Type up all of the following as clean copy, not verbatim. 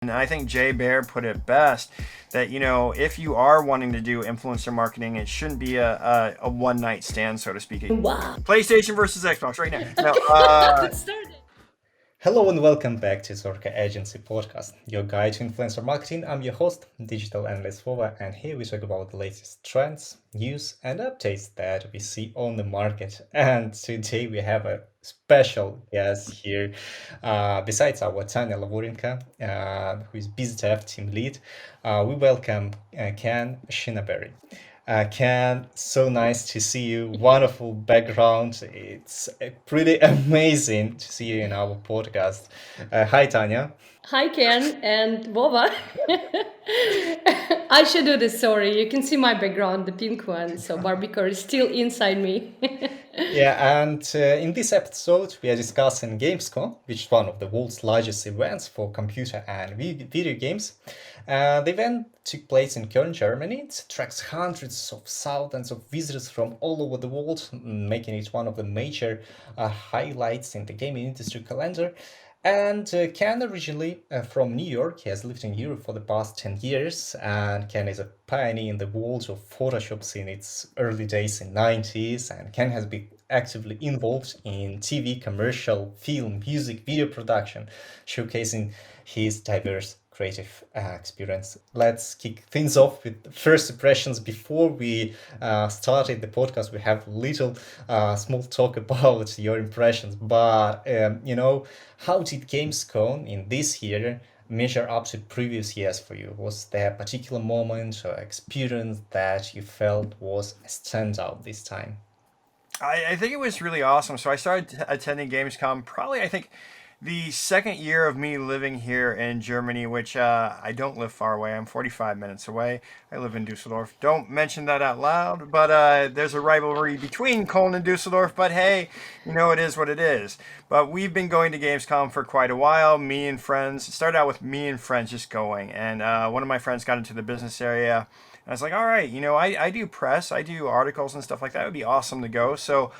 And I think Jay Bear put it best that, if you are wanting to do influencer marketing, it shouldn't be a one night stand, so to speak. Wow. PlayStation versus Xbox right now. No, Let's start it. Hello and welcome back to Zorka.Agency podcast, your guide to influencer marketing. I'm your host, digital analyst Vova, and here we talk about the latest trends, news, and updates that we see on the market. And today we have a special guest here, besides our Tanya Lavorinka, who is BizDev team lead. We welcome Kenn Shinaberry. Ken, so nice to see you. Wonderful background. It's pretty amazing to see you in our podcast. Hi, Tanya. Hi, Ken and Vova. I should do this. Sorry, you can see my background, the pink one. So Barbicore is still inside me. Yeah, and in this episode, we are discussing gamescom, which is one of the world's largest events for computer and video games. The event took place in Köln, Germany. It attracts hundreds of thousands of visitors from all over the world, making it one of the major highlights in the gaming industry calendar. And Ken, originally from New York, he has lived in Europe for the past 10 years, and Ken is a pioneer in the world of Photoshop since its early days in 90s, and Ken has been actively involved in TV, commercial, film, music, video production, showcasing his diverse creative experience. Let's kick things off with first impressions. Before we started the podcast, we have little small talk about your impressions. But how did Gamescom in this year measure up to previous years for you? Was there a particular moment or experience that you felt was a standout this time? I think it was really awesome. So I started attending Gamescom probably, I think, the second year of me living here in Germany, which I don't live far away. I'm 45 minutes away. I live in Dusseldorf. Don't mention that out loud, but there's a rivalry between Cologne and Dusseldorf. But hey, it is what it is. But we've been going to Gamescom for quite a while. Me and friends. It started out with me and friends just going. And one of my friends got into the business area. And I was like, all right, I do press, I do articles and stuff like that. It would be awesome to go. So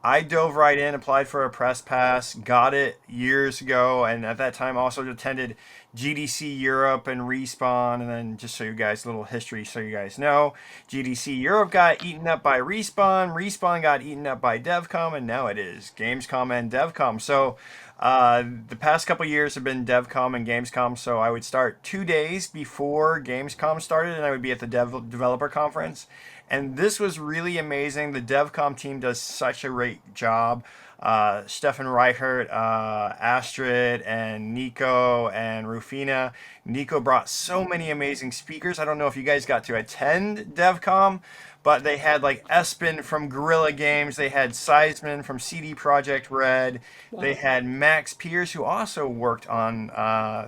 I dove right in, applied for a press pass, got it years ago, and at that time also attended GDC Europe and Respawn. And then just so you guys, a little history so you guys know, GDC Europe got eaten up by Respawn, Respawn got eaten up by DevCom, and now it is Gamescom and DevCom. So the past couple years have been DevCom and Gamescom, so I would start 2 days before Gamescom started, and I would be at the developer conference. And this was really amazing. The DevCom team does such a great job. Stefan Reichert, Astrid, and Nico and Rufina. Nico brought so many amazing speakers. I don't know if you guys got to attend DevCom, but they had like Espen from Guerrilla Games. They had Seisman from CD Projekt Red. They Wow. had Max Pierce, who also worked on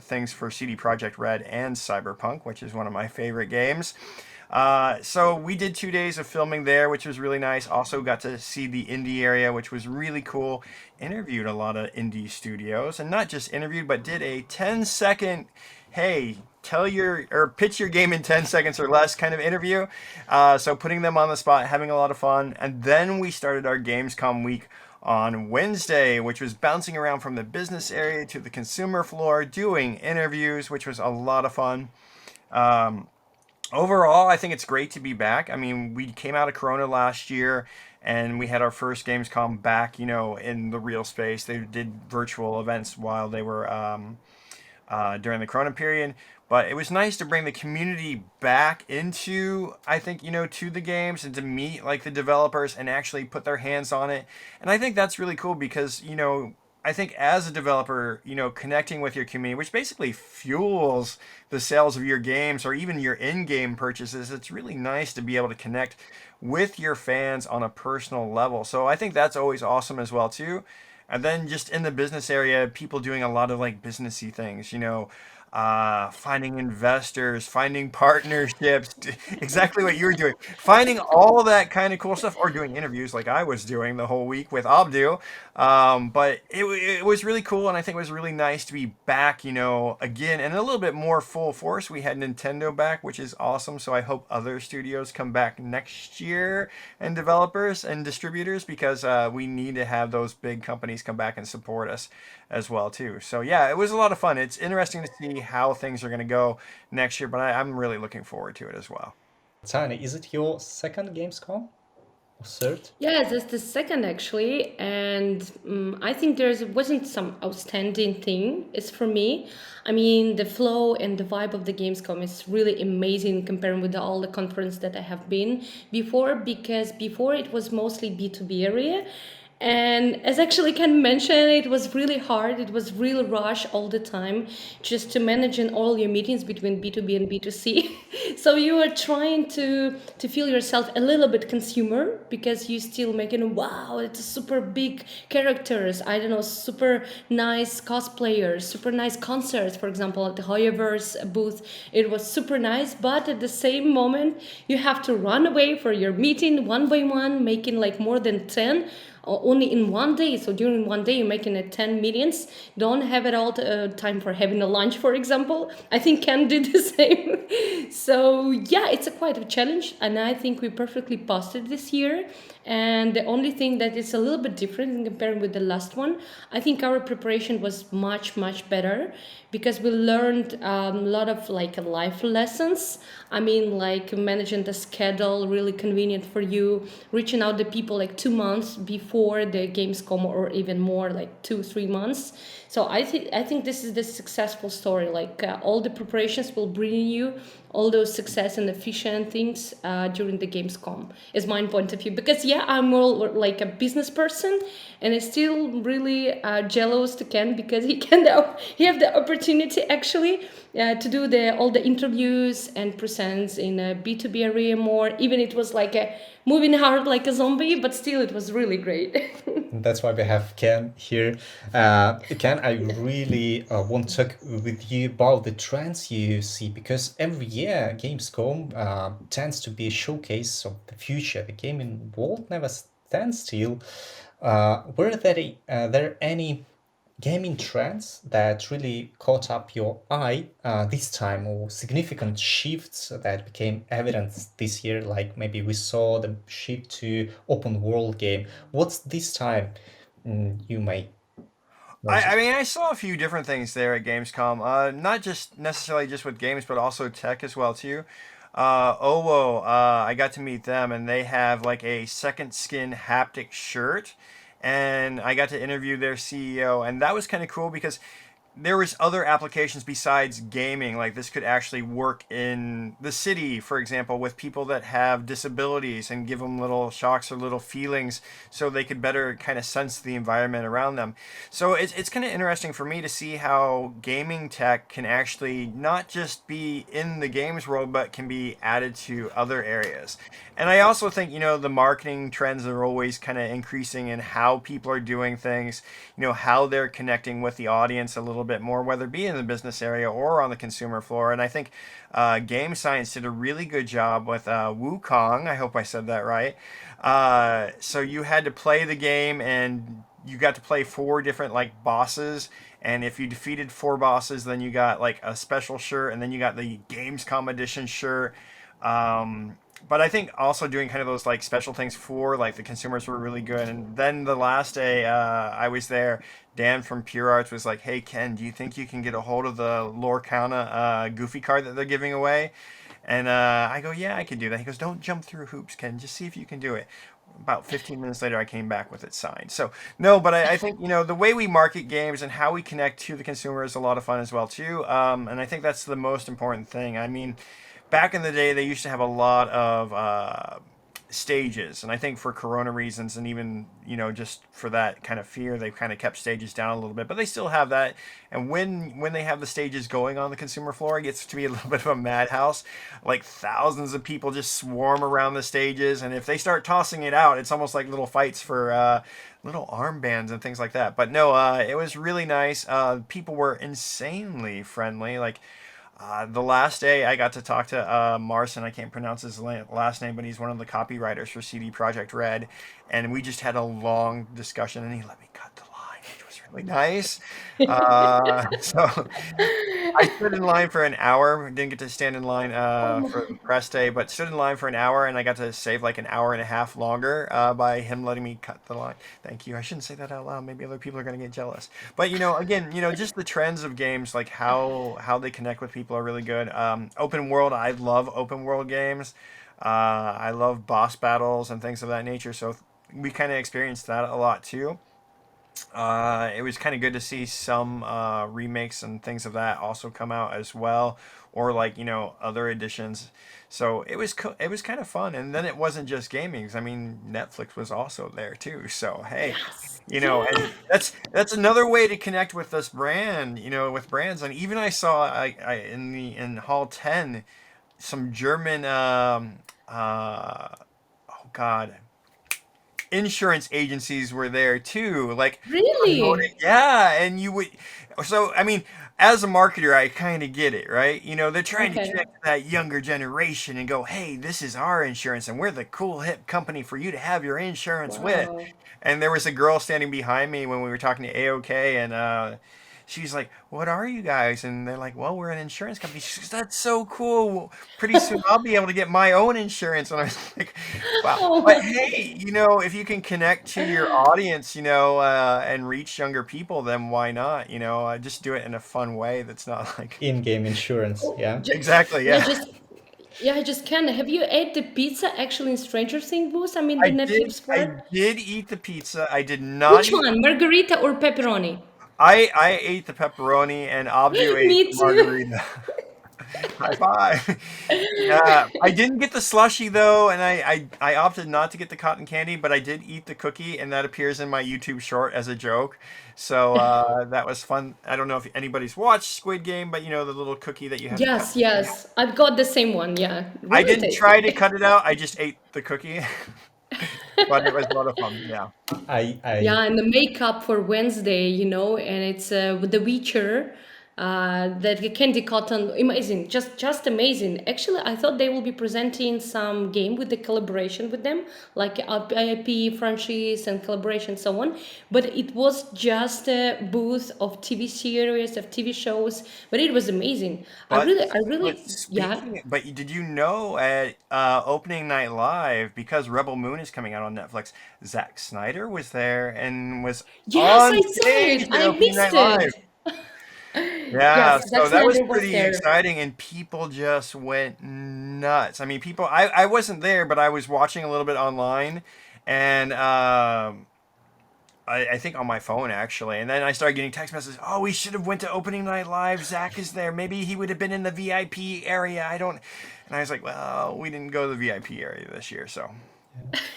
things for CD Projekt Red and Cyberpunk, which is one of my favorite games. So we did 2 days of filming there, which was really nice. Also got to see the indie area, which was really cool. Interviewed a lot of indie studios, and not just interviewed, but did a 10-second, hey, tell your or pitch your game in 10 seconds or less kind of interview. So putting them on the spot, having a lot of fun. And then we started our Gamescom week on Wednesday, which was bouncing around from the business area to the consumer floor, doing interviews, which was a lot of fun. Um, Overall, I think it's great to be back. I mean, we came out of Corona last year and we had our first Gamescom back, in the real space. They did virtual events while they were during the Corona period. But it was nice to bring the community back into, I think, to the games and to meet like the developers and actually put their hands on it. And I think that's really cool because, I think as a developer, connecting with your community, which basically fuels the sales of your games or even your in-game purchases, it's really nice to be able to connect with your fans on a personal level. So I think that's always awesome as well too. And then just in the business area, people doing a lot of like businessy things, finding investors, finding partnerships, exactly what you were doing, finding all that kind of cool stuff, or doing interviews like I was doing the whole week with Abdu. But it was really cool, and I think it was really nice to be back, again, and a little bit more full force. We had Nintendo back, which is awesome. So I hope other studios come back next year and developers and distributors because we need to have those big companies come back and support us as well too. So yeah, it was a lot of fun. It's interesting to see see how things are going to go next year, but I'm really looking forward to it as well. Tanya, is it your second Gamescom or third? Yes, that's the second actually, and I think there wasn't some outstanding thing. It's for me. I mean, the flow and the vibe of the Gamescom is really amazing comparing with all the conference that I have been before. Because before it was mostly B2B area, and as actually Ken mentioned, it was really hard. It was real rush all the time just to manage in all your meetings between B2B and B2C. So you were trying to feel yourself a little bit consumer because you still making wow, it's super big characters. I don't know, super nice cosplayers, super nice concerts. For example, at the Hoyoverse booth, it was super nice. But at the same moment, you have to run away for your meeting one by one, making like more than 10 only in one day. So during one day, you're making it 10 millions. Don't have it all time for having a lunch, for example. I think Ken did the same. So yeah, it's a quite a challenge, and I think we perfectly passed it this year. And the only thing that is a little bit different in comparing with the last one, I think our preparation was much better because we learned a lot of like life lessons. I mean, like managing the schedule, really convenient for you, reaching out to people like 2 months before the Gamescom or even more, like 2-3 months. So I think this is the successful story. Like all the preparations will bring you all those success and efficient things during the Gamescom is my point of view. Because yeah, I'm more like a business person, and I still really jealous to Ken because he have the opportunity actually to do the all the interviews and presents in a B2B area more. Even it was like a moving hard like a zombie, but still it was really great. That's why we have Ken here. Ken, I really want to talk with you about the trends you see, because every year Gamescom tends to be a showcase of the future. The gaming world never stands still. Were there any gaming trends that really caught up your eye this time, or significant shifts that became evident this year? Like maybe we saw the shift to open world game. What's this time you may I notice? mean, I saw a few different things there at Gamescom. Not just necessarily just with games, but also tech as well too. Ovo, I got to meet them, and they have like a second skin haptic shirt, and I got to interview their CEO, and that was kind of cool because there was other applications besides gaming. Like this could actually work in the city, for example, with people that have disabilities, and give them little shocks or little feelings so they could better kind of sense the environment around them. So it's kind of interesting for me to see how gaming tech can actually not just be in the games world, but can be added to other areas. And I also think, the marketing trends are always kind of increasing in how people are doing things, how they're connecting with the audience a little bit more, whether it be in the business area or on the consumer floor. And I think Game Science did a really good job with Wukong. I hope I said that right. So you had to play the game, and you got to play four different like bosses. And if you defeated four bosses, then you got like a special shirt, and then you got the Gamescom edition shirt. But I think also doing kind of those like special things for like the consumers were really good. And then the last day I was there, Dan from Pure Arts was like, "Hey Ken, do you think you can get a hold of the Lorcana Goofy card that they're giving away?" And I go, "Yeah, I can do that." He goes, "Don't jump through hoops, Ken. Just see if you can do it." About 15 minutes later, I came back with it signed. So no, but I think the way we market games and how we connect to the consumer is a lot of fun as well too. And I think that's the most important thing. I mean, back in the day, they used to have a lot of stages, and I think for Corona reasons, and even just for that kind of fear, they've kind of kept stages down a little bit. But they still have that. And when they have the stages going on the consumer floor, it gets to be a little bit of a madhouse. Like thousands of people just swarm around the stages, and if they start tossing it out, it's almost like little fights for little armbands and things like that. But no, it was really nice. People were insanely friendly. Like the last day, I got to talk to Marcin. I can't pronounce his last name, but he's one of the copywriters for CD Projekt Red, and we just had a long discussion, and he let me cut the line, which was really nice. So I stood in line for an hour. Didn't get to stand in line Oh for the my. press day, but stood in line for an hour, and I got to save like an hour and a half longer by him letting me cut the line. Thank you. I shouldn't say that out loud. Maybe other people are gonna get jealous. But again, just the trends of games, like how they connect with people are really good. Open world. I love open world games. I love boss battles and things of that nature. So we kind of experienced that a lot too. It was kind of good to see some remakes and things of that also come out as well, or like other editions. So it was kind of fun, and then it wasn't just gaming. 'Cause, I mean, Netflix was also there too. So hey, Yes. and Yeah. that's another way to connect with this brand. With brands, and even I saw in Hall 10 some German oh God, insurance agencies were there too, like Really? promoting. Yeah, and you would. So I mean, as a marketer, I kind of get it, right? They're trying to Okay. connect to that younger generation and go, "Hey, this is our insurance, and we're the cool hip company for you to have your insurance with." Wow. And there was a girl standing behind me when we were talking to AOK, and she's like, "What are you guys?" And they're like, "Well, we're an insurance company." She goes, "That's so cool. Pretty soon I'll be able to get my own insurance." And I was like, "Wow." Oh But my hey, God. if you can connect to your audience, and reach younger people, then why not? Just do it in a fun way that's not like In-game insurance, Oh, yeah. exactly, yeah, yeah. just can. Have you ate the pizza actually in Stranger Things booth? I mean, the I did. Netflix I part. did eat the pizza. I did not Which eat. one, margarita or pepperoni? I ate the pepperoni, and Abdu ate Me the too. margarita. High five. Yeah, I didn't get the slushy though, and I opted not to get the cotton candy, but I did eat the cookie, and that appears in my YouTube short as a joke. So that was fun. I don't know if anybody's watched Squid Game, but the little cookie that you have to cut. Yes, yes. I've got the same one. Yeah, I really didn't try to tasty. cut it out. I just ate the cookie, but it was a lot of fun. Yeah. I Yeah, and the makeup for Wednesday, and it's with the Witcher, the Candy Cotton, amazing, just amazing. Actually, I thought they will be presenting some game with the collaboration with them, like IP franchise and collaboration, so on. But it was just a booth of TV series, of TV shows. But it was amazing. But I but really, yeah. speaking, but did you know at opening night live, because Rebel Moon is coming out on Netflix, Zack Snyder was there and was Yes, on I saw stage it. at I opening night missed live. it. Yeah, Yes, Zack so that was Snyder was pretty there. exciting, and people just went nuts. I mean, I wasn't there, but I was watching a little bit online, and I think on my phone actually, and then I started getting text messages. Oh, we should have went to opening night live. Zach is there. Maybe he would have been in the VIP area. I don't. And I was like, well, we didn't go to the VIP area this year, so.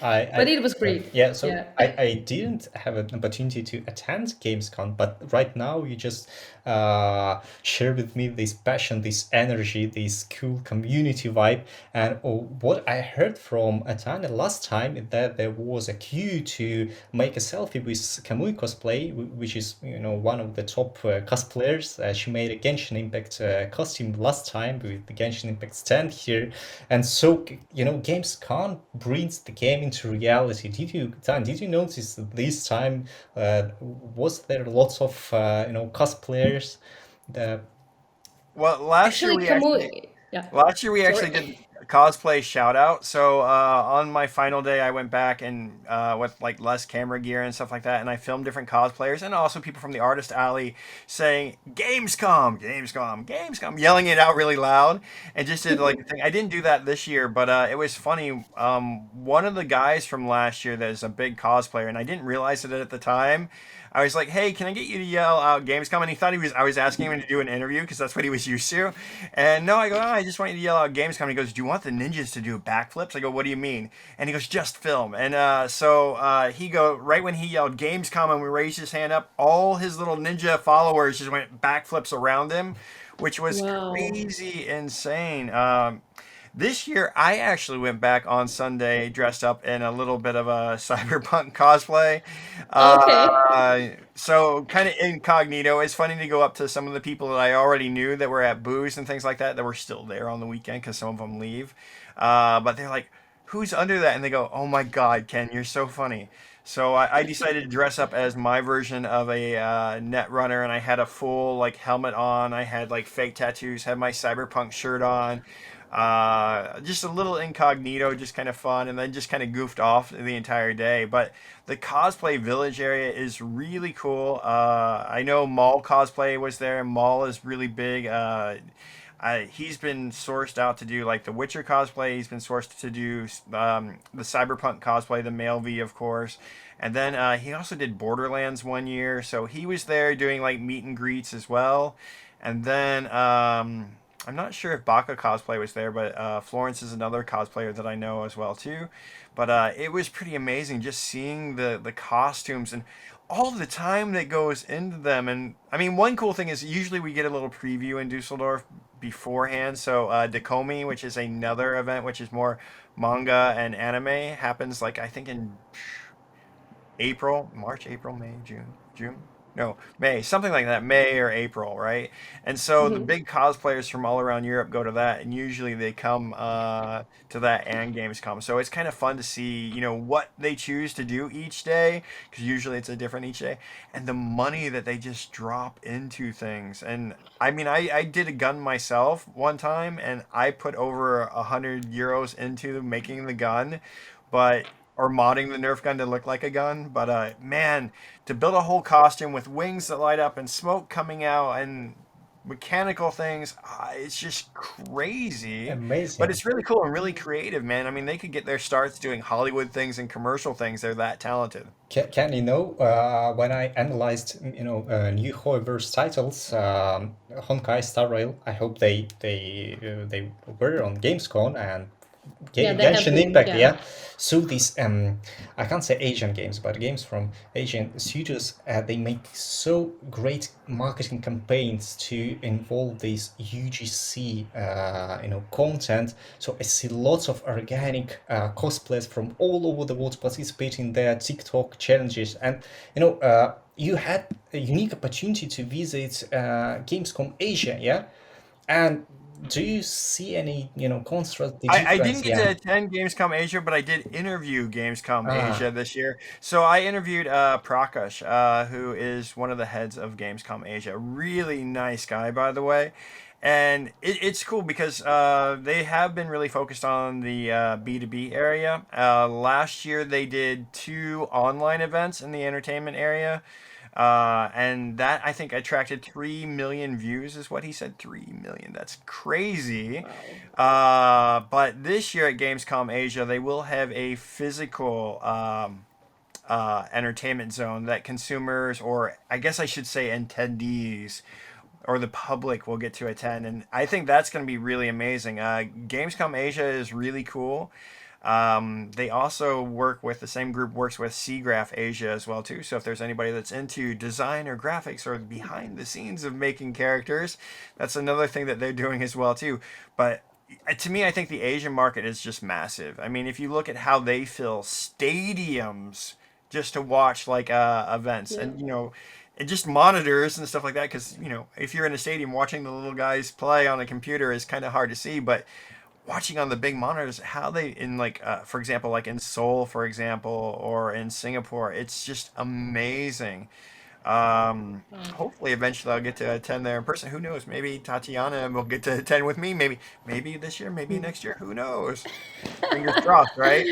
But I it was great. yeah, so Yeah. I didn't have an opportunity to attend Gamescom, but right now you just share with me this passion, this energy, this cool community vibe. And what I heard from Atana last time is that there was a queue to make a selfie with Kamui cosplay, which is one of the top cosplayers. She made a Genshin Impact costume last time with the Genshin Impact stand here, and so Gamescom brings the game into reality. Did you notice that this time was there lots of cosplayers? The Well, Actually, Kamui, yeah. last year we Sorry. actually did a cosplay shout out. So on my final day, I went back and with like less camera gear and stuff like that, and I filmed different cosplayers and also people from the artist alley saying "Gamescom, Gamescom, Gamescom," yelling it out really loud, and just did like a thing. I didn't do that this year, but it was funny. One of the guys from last year that is a big cosplayer, and I didn't realize it at the time. I was like, "Hey, can I get you to yell out Gamescom?" And he thought I was asking him to do an interview because that's what he was used to. And no, I go, "Oh, I just want you to yell out Gamescom." He goes, "Do you want the ninjas to do backflips?" I go, "What do you mean?" And he goes, "Just film." And he go right when he yelled Gamescom and we raised his hand up, all his little ninja followers just went backflips around him, which was Wow. crazy insane. This year, I actually went back on Sunday dressed up in a little bit of a cyberpunk cosplay. Okay. So kind of incognito. It's funny to go up to some of the people that I already knew that were at booths and things like that were still there on the weekend because some of them leave. But they're like, "Who's under that?" And they go, "Oh my God, Ken, you're so funny." So I decided to dress up as my version of a net runner, and I had a full like helmet on. I had like fake tattoos, had my cyberpunk shirt on, just a little incognito, just kind of fun, and then just kind of goofed off the entire day. But the cosplay village area is really cool. I know Mall cosplay was there. Mall is really big. He's been sourced out to do like the Witcher cosplay. He's been sourced to do the Cyberpunk cosplay, the male V, of course. And then he also did Borderlands one year, so he was there doing like meet and greets as well. And then I'm not sure if Baka cosplay was there, but Florence is another cosplayer that I know as well too. But it was pretty amazing just seeing the costumes and all the time that goes into them. And I mean, one cool thing is usually we get a little preview in Dusseldorf beforehand. So Dekomi, which is another event, which is more manga and anime, happens like I think in April, March, April, May, June. No, May, something like that, May or April, right? And so the Mhm. big cosplayers from all around Europe go to that, and usually they come to that and Gamescom. So it's kind of fun to see, what they choose to do each day, because usually it's a different each day, and the money that they just drop into things. And I mean, I did a gun myself one time, and I put over 100 euros into making the gun, but or modding the Nerf gun to look like a gun. But man, to build a whole costume with wings that light up and smoke coming out and mechanical things, it's just crazy. But Amazing. it's really cool and really creative, man. I mean, they could get their starts doing Hollywood things and commercial things. They're that talented. Can you know when I analyzed new Hoiverse titles, Honkai Star Rail? I hope they were on Gamescom and Yeah, they have Genshin been. Impact. Yeah. Yeah. So these I can't say Asian games, but games from Asian studios, they make so great marketing campaigns to involve these UGC content. So I see lots of organic cosplays from all over the world participating in their TikTok challenges, and you had a unique opportunity to visit Gamescom Asia, yeah. And do you see any contrast, the I didn't difference? get to Yeah. attend Gamescom Asia, but I did interview Gamescom Asia Ah, this year. So I interviewed Prakash, who is one of the heads of Gamescom Asia. Really nice guy, by the way. And it's cool because they have been really focused on the B2B area. Last year, they did two online events in the entertainment area. And that I think attracted 3 million views, is what he said. 3 million. That's crazy. Wow. But this year at Gamescom Asia, they will have a physical entertainment zone that consumers, or I guess I should say attendees, or the public will get to attend. And I think that's going to be really amazing. Gamescom Asia is really cool. They also work with the same group works with SeaGraph Asia as well too. So if there's anybody that's into design or graphics or behind the scenes of making characters, that's another thing that they're doing as well too. But to me, I think the Asian market is just massive. I mean, if you look at how they fill stadiums just to watch like events, Yeah. and and just monitors and stuff like that, because if you're in a stadium watching the little guys play on a computer is kind of hard to see, but watching on the big monitors how they in like for example like in Seoul for example or in Singapore, it's just amazing. Wow. Hopefully eventually I'll get to attend there in person. Who knows, maybe Tatiana will get to attend with me, maybe this year, maybe next year, who knows. Fingers crossed, right?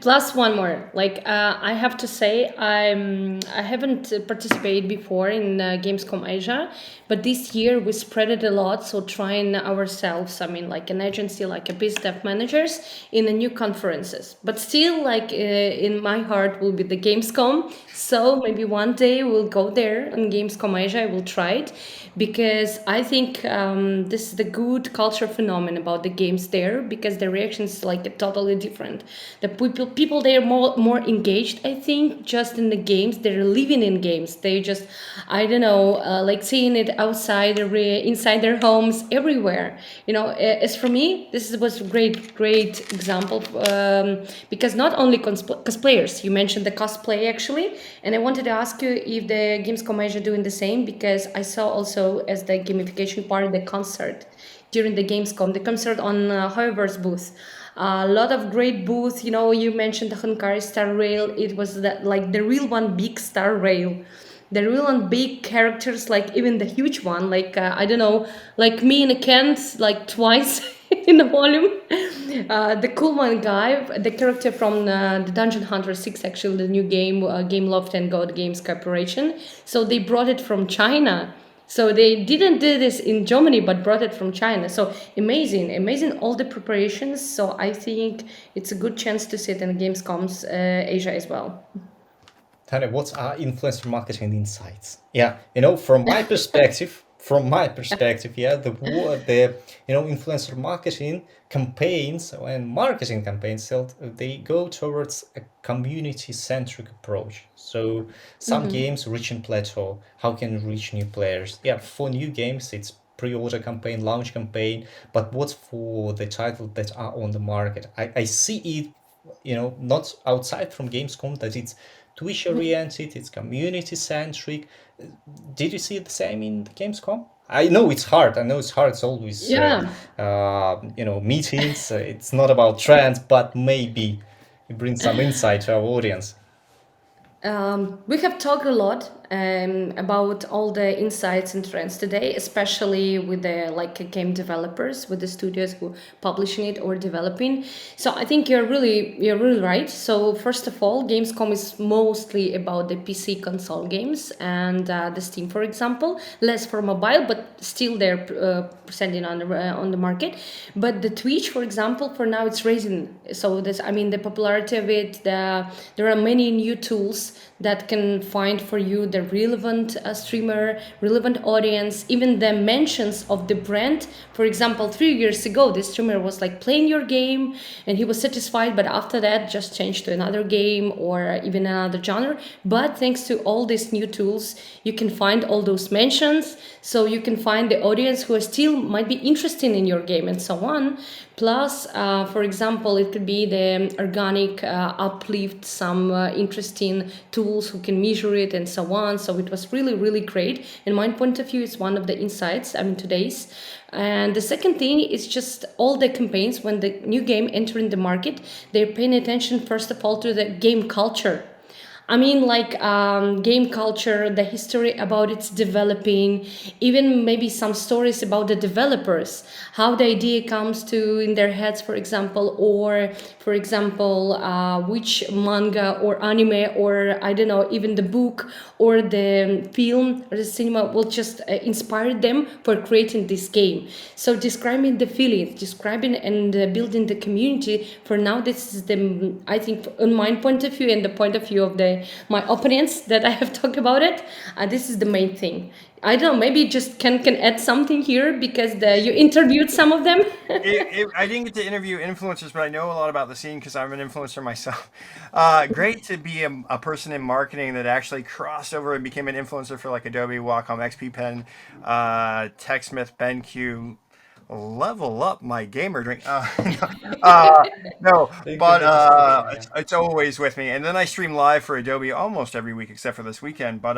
Plus one more. Like I have to say, I haven't participated before in Gamescom Asia, but this year we spread it a lot. So trying ourselves. I mean, like an agency, like a biz dev managers in the new conferences. But still, like in my heart will be the Gamescom. So maybe one day we'll go there on Gamescom Asia. I will try it because I think this is the good culture phenomenon about the games there because the reaction is like totally different. The people they are more engaged. I think just in the games they're living in games. They just I don't know like seeing it outside or inside their homes everywhere. As for me, this was a great example because not only cosplayers. You mentioned the cosplay actually, and I wanted to ask you if the Gamescom Asia doing the same because I saw also as the gamification part the concert during the Gamescom, the concert on Hoiver's booth. A lot of great booths. You know, you mentioned the Hankari Star Rail. It was like the real one, big Star Rail. The real and big characters, like even the huge one, like I don't know, like me in a Kent, like twice in the volume. The cool one guy, the character from the Dungeon Hunter 6, actually, the new game, Game Loft and God Games Corporation. So they brought it from China. So they didn't do this in Germany, but brought it from China. So amazing, amazing all the preparations. So I think it's a good chance to sit in Gamescom's Asia as well. Tanya, what are influencer marketing insights? Yeah, you know, from my perspective, yeah, the influencer marketing campaigns and marketing campaigns, they go towards a community-centric approach. So some games reach in plateau. How can you reach new players? Yeah, for new games, it's pre-order campaign, launch campaign. But what's for the titles that are on the market? I see it, not outside from Gamescom, that it's Twitch oriented, it's community centric. Did you see the same in the Gamescom? I know it's hard. I know it's hard. It's always, Yeah. meetings. It's not about trends, but maybe it brings some insight to our audience. We have talked a lot about all the insights and trends today, especially with the like game developers, with the studios who publishing it or developing. So I think you're really right. So first of all, Gamescom is mostly about the PC console games and the Steam, for example, less for mobile, but still they're presenting on the market. But the Twitch, for example, for now it's raising. So this, I mean, the popularity of it. There are many new tools that can find for you the relevant streamer, relevant audience, even the mentions of the brand. For example, 3 years ago, this streamer was like playing your game and he was satisfied, but after that just changed to another game or even another genre. But thanks to all these new tools, you can find all those mentions. So you can find the audience who are still might be interested in your game and so on. Plus, for example, it could be the organic uplift, some interesting tools who can measure it and so on. So it was really, really great. In my point of view, it's one of the insights, I mean, today's. And the second thing is just all the campaigns when the new game entering the market, they're paying attention, first of all, to the game culture. I mean, like game culture, the history about its developing, even maybe some stories about the developers, how the idea comes to in their heads, for example, or for example, which manga or anime or I don't know, even the book or the film or the cinema will just inspire them for creating this game. So describing the feelings, describing and building the community. For now, this is the I think, on my point of view and the point of view of the my opponents that I have talked about it. This is the main thing. I don't know. Maybe just can add something here because you interviewed some of them. I didn't get to interview influencers, but I know a lot about the scene because I'm an influencer myself. Great to be a person in marketing that actually crossed over and became an influencer for like Adobe, Wacom, XP Pen, TechSmith, BenQ. Level up my gamer drink. No, Thank you but for the speaking. Yeah. it's always with me. And then I stream live for Adobe almost every week except for this weekend. But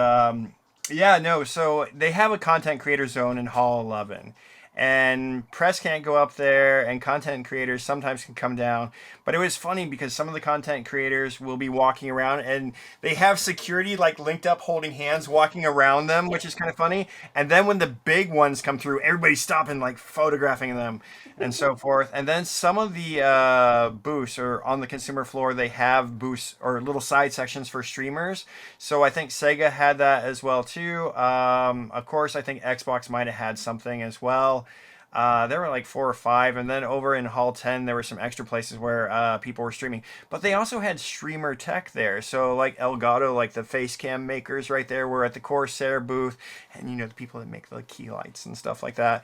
yeah, no. So they have a content creator zone in Hall 11, and press can't go up there, and content creators sometimes can come down. But it was funny because some of the content creators will be walking around, and they have security like linked up, holding hands, walking around them, which is kind of funny. And then when the big ones come through, everybody's stopping, like photographing them, and so forth. And then some of the booths or on the consumer floor, they have booths or little side sections for streamers. So I think Sega had that as well too. Of course, I think Xbox might have had something as well. There were like 4 or 5, and then over in Hall 10, there were some extra places where people were streaming. But they also had streamer tech there. So like Elgato, like the face cam makers right there, were at the Corsair booth, and the people that make the key lights and stuff like that.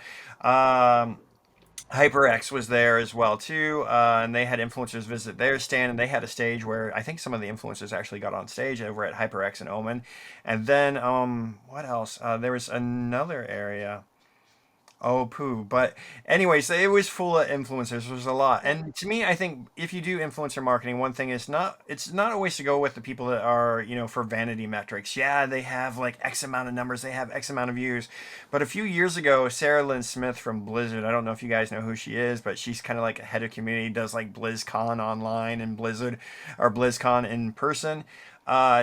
HyperX was there as well too, and they had influencers visit their stand, and they had a stage where I think some of the influencers actually got on stage over at HyperX and Omen. And then what else? There was another area. Oh, poo. But anyways, it was full of influencers. There was a lot. And to me, I think if you do influencer marketing, one thing is it's not always to go with the people that are, for vanity metrics. Yeah, they have like X amount of numbers, they have X amount of views. But a few years ago, Sarah Lynn Smith from Blizzard, I don't know if you guys know who she is, but she's kind of like a head of community, does like BlizzCon online and Blizzard or BlizzCon in person.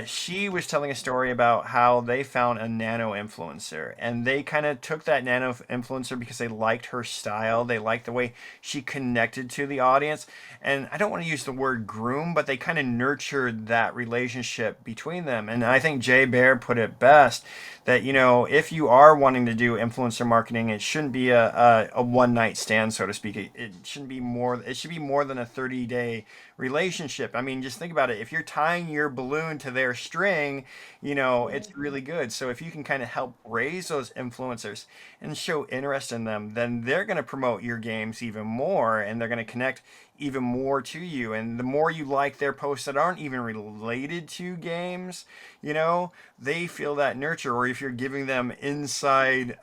She was telling a story about how they found a nano influencer, and they kind of took that nano influencer because they liked her style, they liked the way she connected to the audience. And I don't want to use the word groom, but they kind of nurtured that relationship between them. And I think Jay Bear put it best that, if you are wanting to do influencer marketing, it shouldn't be a one night stand, so to speak. It shouldn't be more, it should be more than a 30-day relationship. I mean, just think about it. If you're tying your balloon to their string, it's really good. So if you can kind of help raise those influencers and show interest in them, then they're going to promote your games even more, and they're going to connect even more to you. And the more you like their posts that aren't even related to games, they feel that nurture. Or if you're giving them inside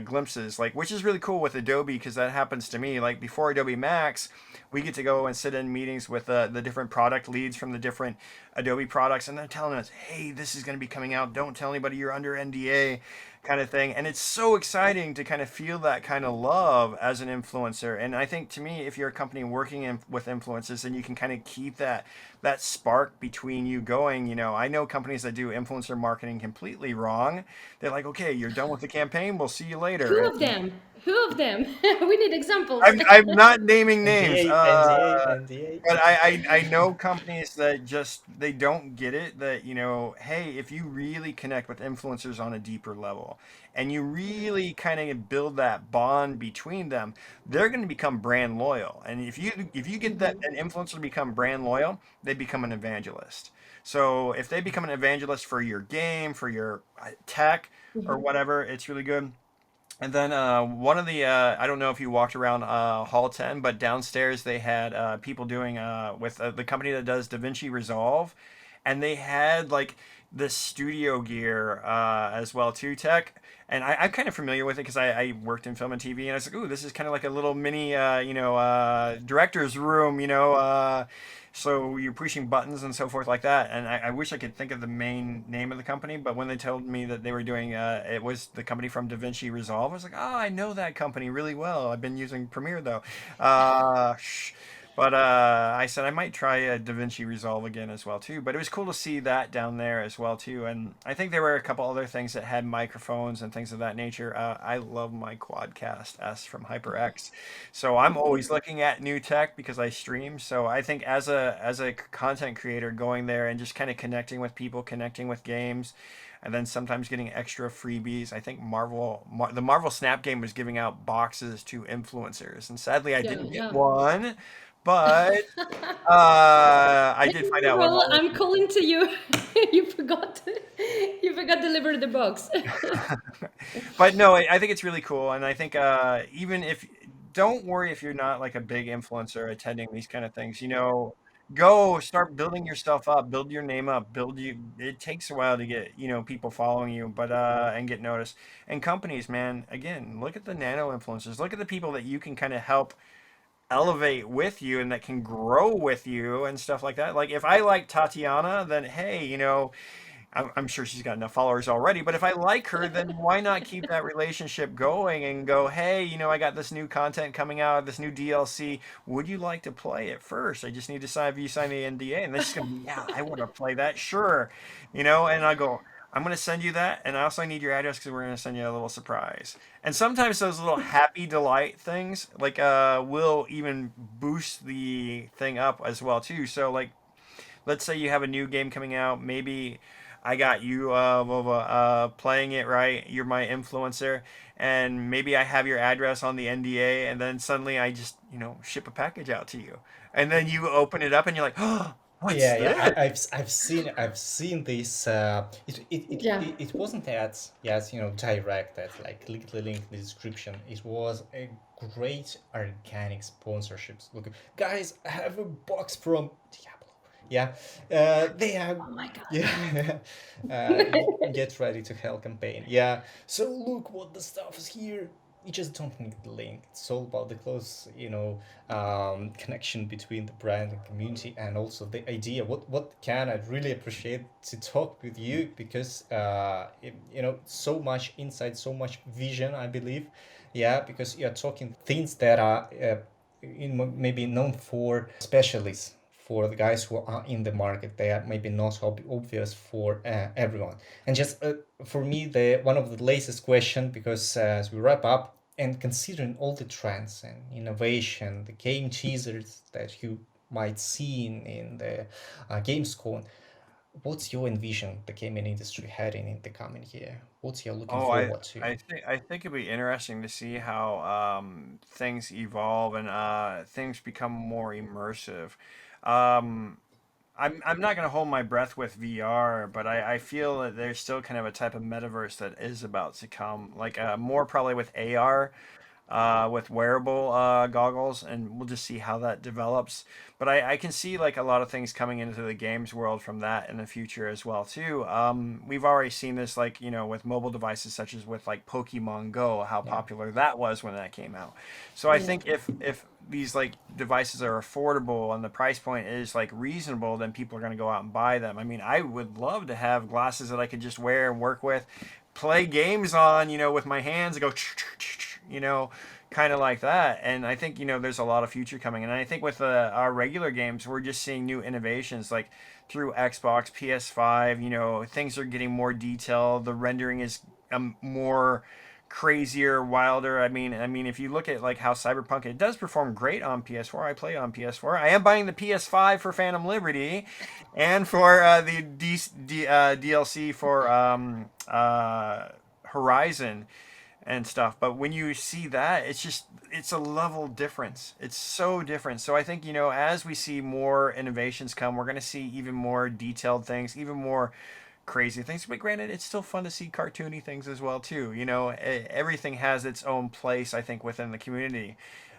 glimpses, like, which is really cool with Adobe, because that happens to me. Like before Adobe Max, we get to go and sit in meetings with the different product leads from the different Adobe products, and they're telling us, hey, this is going to be coming out. Don't tell anybody, you're under NDA, kind of thing. And it's so exciting to kind of feel that kind of love as an influencer. And I think, to me, if you're a company working with influencers, then you can kind of keep that spark between you going. I know companies that do influencer marketing completely wrong. They're like, okay, you're done with the campaign, we'll see you later. Who of And them? Who of them? We need examples. I'm not naming names. NDA, NDA, NDA. But I know companies that just they don't get it, that hey, if you really connect with influencers on a deeper level and you really kind of build that bond between them, they're going to become brand loyal. And if you get that an influencer to become brand loyal, they become an evangelist. So if they become an evangelist for your game, for your tech or whatever, it's really good. And then one of the I don't know if you walked around Hall 10, but downstairs they had people doing with the company that does DaVinci Resolve, and they had like the studio gear as well too, tech. And I'm kind of familiar with it because I worked in film and TV, and I was like, ooh, this is kind of like a little mini, director's room, so you're pushing buttons and so forth like that. And I wish I could think of the main name of the company, but when they told me that they were doing, it was the company from DaVinci Resolve, I was like, oh, I know that company really well. I've been using Premiere though. Shh. But I said I might try DaVinci Resolve again as well too. But it was cool to see that down there as well too. And I think there were a couple other things that had microphones and things of that nature. I love my Quadcast S from HyperX, so I'm always looking at new tech because I stream. So I think as a content creator, going there and just kind of connecting with people, connecting with games, and then sometimes getting extra freebies. I think the Marvel Snap game was giving out boxes to influencers, and sadly I Yeah, didn't get yeah. one, but I Hey, did find out what Carol, all. I'm calling to you. You forgot. You forgot to deliver the box. But no, I think it's really cool, and I think even if don't worry if you're not like a big influencer attending these kind of things. Go start building yourself up, build your name up, build you. It takes a while to get people following you, but and get noticed. And companies, man, again, look at the nano influencers. Look at the people that you can kind of help elevate with you and that can grow with you and stuff like that. Like if I like Tatiana, then hey, I'm sure she's got enough followers already, but if I like her, then why not keep that relationship going and go, hey, I got this new content coming out, this new DLC. Would you like to play it first? I just need to sign, you sign the NDA. And they're just going to be, yeah, I want to play that. Sure. And I go, I'm going to send you that. And I also need your address because we're going to send you a little surprise. And sometimes those little happy delight things, like, will even boost the thing up as well, too. So, like, let's say you have a new game coming out. Maybe I got you, Vova, playing it, right. You're my influencer, and maybe I have your address on the NDA, and then suddenly I just, ship a package out to you, and then you open it up, and you're like, oh, what's Yeah, yeah, this? I've seen this. It wasn't that, yes, direct, that like click the link in the description. It was a great organic sponsorships. Look, guys, I have a box from Diablo. Yeah, they have. Oh my God. Yeah, get ready to hell campaign. Yeah, so look what the stuff is here. you just don't need the link. It's all about the close, connection between the brand and community, and also the idea. What can I really appreciate to talk with you, because so much insight, so much vision, I believe. Yeah, because you're talking things that are maybe known for specialists, for the guys who are in the market. They are maybe not obvious for everyone. And just for me, the one of the latest question, because as we wrap up, and considering all the trends and innovation, the game teasers that you might see in the Gamescom, what's your envision the gaming industry heading in the coming year? What's you're looking Oh, I forward to? I think it'd be interesting to see how things evolve and things become more immersive. Um, I'm not gonna hold my breath with VR, but I feel that there's still kind of a type of metaverse that is about to come, like more probably with AR, with wearable goggles, and we'll just see how that develops. But I can see like a lot of things coming into the games world from that in the future as well too. We've already seen this like with mobile devices such as with like Pokemon Go, how Yeah. popular that was when that came out. So I Yeah. think if these like devices are affordable and the price point is like reasonable, then people are going to go out and buy them. I mean, I would love to have glasses that I could just wear and work with, play games on, with my hands and go, you know, kind of like that. And I think, there's a lot of future coming. And I think with our regular games, we're just seeing new innovations like through Xbox, PS5, things are getting more detailed. The rendering is more crazier, wilder. I mean, if you look at like how Cyberpunk, it does perform great on PS4. I play on PS4. I am buying the PS5 for Phantom Liberty, and for the DLC for Horizon and stuff. But when you see that, it's a level difference. It's so different. So I think, as we see more innovations come, we're going to see even more detailed things, even more crazy things. But granted, it's still fun to see cartoony things as well too. Everything has its own place, I think, within the community.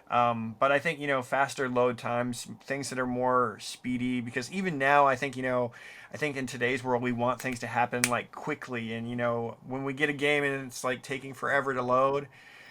But I think, faster load times, things that are more speedy, because even now, I think in today's world, we want things to happen like quickly. And, when we get a game and it's like taking forever to load,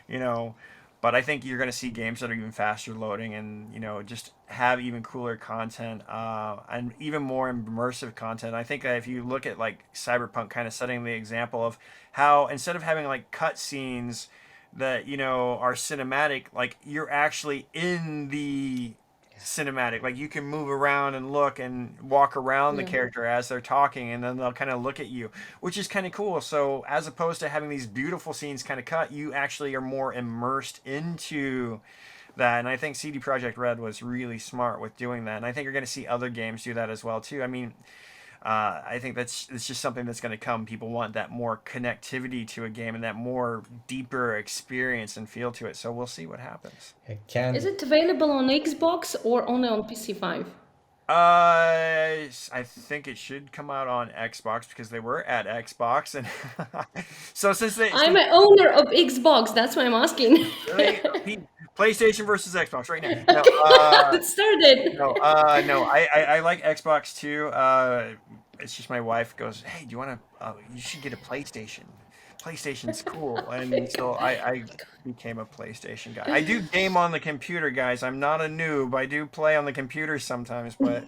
you know, but I think you're going to see games that are even faster loading and, just have even cooler content and even more immersive content. I think that if you look at like Cyberpunk kind of setting the example of how instead of having like cut scenes that are cinematic, like you're actually in the cinematic, like you can move around and look and walk around the Yeah. character as they're talking, and then they'll kind of look at you, which is kind of cool. So as opposed to having these beautiful scenes kind of cut, you actually are more immersed into that. And I think CD Projekt Red was really smart with doing that, and I think you're going to see other games do that as well too. I mean, I think it's just something that's going to come. People want that more connectivity to a game and that more deeper experience and feel to it. So we'll see what happens. Is Can it available on Xbox or only on PC5? I think it should come out on Xbox because they were at Xbox, and so I'm since an owner of Xbox, that's why I'm asking. really PlayStation versus Xbox right now. No, Okay, let's start it. no. I like Xbox too. It's just my wife goes, "Hey, do you want to? You should get a PlayStation. PlayStation's cool." And so I became a PlayStation guy. I do game on the computer, guys. I'm not a noob. I do play on the computer sometimes, but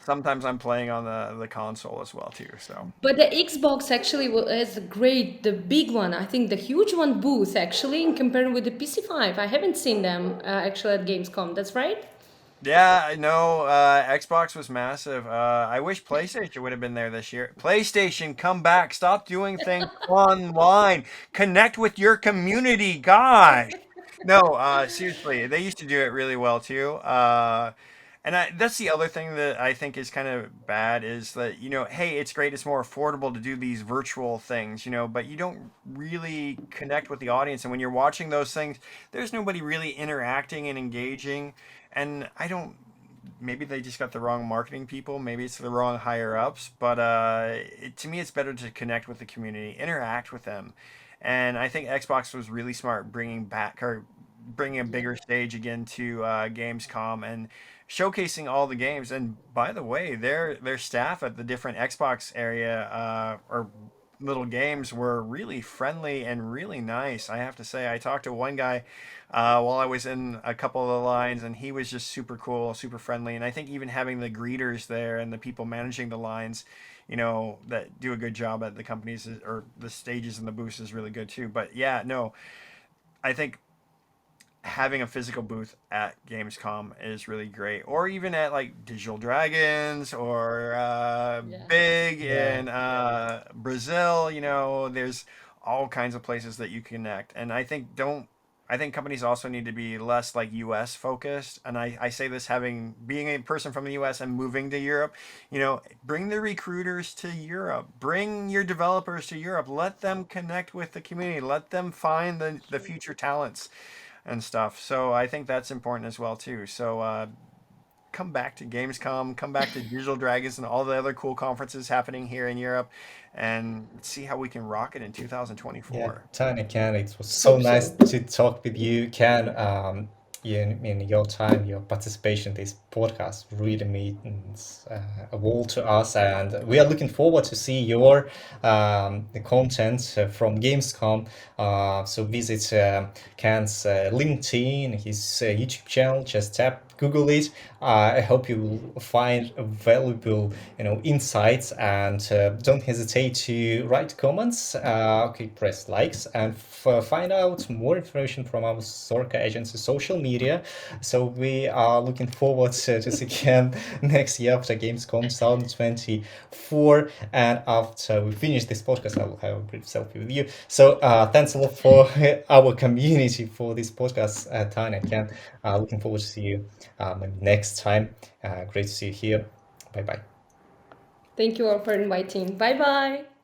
sometimes I'm playing on the console as well too. So. But the Xbox actually is great, the big one. I think the huge one booth actually, in comparing with the PC5. I haven't seen them actually at Gamescom. That's right. Yeah, I know. Xbox was massive. I wish PlayStation would have been there this year. PlayStation, come back. Stop doing things online. Connect with your community. Gosh. No, seriously, they used to do it really well too. That's the other thing that I think is kind of bad is that, hey, it's great, it's more affordable to do these virtual things, but you don't really connect with the audience. And when you're watching those things, there's nobody really interacting and engaging. And I don't, maybe they just got the wrong marketing people, maybe it's the wrong higher ups, but to me, it's better to connect with the community, interact with them. And I think Xbox was really smart bringing a Yeah. bigger stage again to Gamescom and showcasing all the games. And by the way, their staff at the different Xbox area or little games were really friendly and really nice. I have to say, I talked to one guy while I was in a couple of the lines, and he was just super cool, super friendly. And I think even having the greeters there and the people managing the lines, that do a good job at the companies or the stages and the booths is really good too. But yeah, no, I think having a physical booth at Gamescom is really great, or even at like Digital Dragons or Yeah. Big Yeah. in Brazil. There's all kinds of places that you connect, and I think companies also need to be less like U.S. focused. And I say this having being a person from the U.S. and moving to Europe. Bring the recruiters to Europe. Bring your developers to Europe. Let them connect with the community. Let them find the future talents and stuff. So I think that's important as well too. So come back to Gamescom, come back to Digital Dragons and all the other cool conferences happening here in Europe, and see how we can rock it in Yeah, 2024. Tanya, Ken, it was so Hope nice so. to talk with you. Ken, in your time, your participation in this podcast really means a world to us, and we are looking forward to see your the content from Gamescom. So visit Ken's LinkedIn, his YouTube channel. Just Google it. I hope you will find valuable, insights, and don't hesitate to write comments. Okay, press likes, and find out more information from our Zorka.Agency social media. So we are looking forward to see again next year after Gamescom 2024, and after we finish this podcast, I will have a brief selfie with you. So thanks a lot for our community for this podcast, Tanya and Ken. Looking forward to see you next time. Great to see you here. Bye bye. Thank you all for inviting. Bye bye.